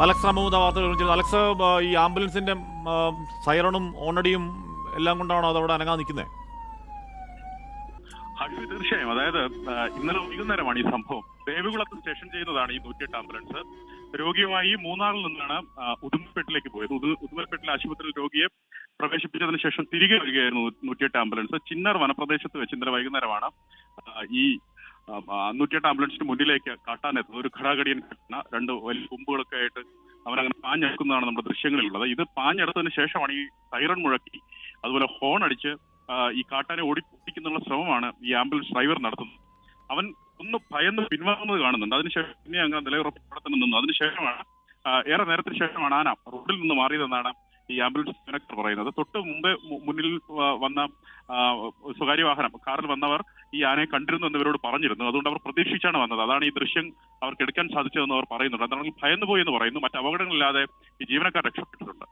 Alex അമ്മൂത വാർത്തകൾ വിളിച്ചത്. Alex, ഈ ആംബുലൻസിന്റെ സൈറണും ഓണടിയും എല്ലാം കൊണ്ടാണോ അതവിടെ അനങ്ങാൻ നിൽക്കുന്നത്? ഹർഷി, തീർച്ചയായും. അതായത് ഇന്നലെ വൈകുന്നേരമാണ് ഈ സംഭവം. ദേവികുളത്ത് സ്റ്റേഷൻ ചെയ്യുന്നതാണ് ഈ 108 ആംബുലൻസ്. രോഗിയുമായി മൂന്നാറിൽ നിന്നാണ് ഉദുമൽപേട്ടിലേക്ക് പോയത്. ഉദുമൽപേട്ടിലെ ആശുപത്രിയിൽ രോഗിയെ പ്രവേശിപ്പിച്ചതിന് ശേഷം തിരികെ വരികയായിരുന്നു 108 ആംബുലൻസ്. ചിന്നർ വനപ്രദേശത്ത് വെച്ച് ഇന്നലെ വൈകുന്നേരമാണ് ഈ 108 ആംബുലൻസിന് മുന്നിലേക്ക് കാട്ടാനെത്തുന്നത്. ഒരു ഘടാഘടിയൻ ഘടന, രണ്ട് വലിയ കൊമ്പുകളൊക്കെ ആയിട്ട് അവരങ്ങനെ പാഞ്ഞെടുക്കുന്നതാണ് നമ്മുടെ ദൃശ്യങ്ങളിലുള്ളത്. ഇത് പാഞ്ഞെടുത്തതിന് ശേഷമാണ് ഈ സൈറൺ മുഴക്കി അതുപോലെ ഹോൺ അടിച്ച് ഈ കാട്ടാനെ ഓടിപ്പിടിക്കുന്നുള്ള ശ്രമമാണ് ഈ ആംബുലൻസ് ഡ്രൈവർ നടത്തുന്നത്. അവൻ ഒന്ന് ഭയന്ന് പിൻവാങ്ങുന്നത് കാണുന്നുണ്ട്. അതിനുശേഷം പിന്നെ അങ്ങനെ നിലയുറപ്പോടെ തന്നെ നിന്നു. അതിനുശേഷമാണ് ഏറെ നേരത്തിന് ശേഷമാണ് ആന റോഡിൽ നിന്ന് മാറിയതെന്നാണ് ഈ ആംബുലൻസ് ജീവനക്കാർ പറയുന്നത്. തൊട്ട് മുമ്പേ മുന്നിൽ വന്ന സ്വകാര്യ വാഹനം കാറിൽ വന്നവർ ഈ ആനയെ കണ്ടിരുന്നു എന്നിവരോട് പറഞ്ഞിരുന്നു. അതുകൊണ്ട് അവർ പ്രതീക്ഷിച്ചാണ് വന്നത്. അതാണ് ഈ ദൃശ്യം അവർക്ക് എടുക്കാൻ സാധിച്ചതെന്ന് അവർ പറയുന്നുണ്ട്. അതാണെങ്കിൽ ഭയന്നുപോയി എന്ന് പറയുന്നു. മറ്റ് അപകടങ്ങളില്ലാതെ ഈ ജീവനക്കാർ രക്ഷപ്പെട്ടിട്ടുണ്ട്.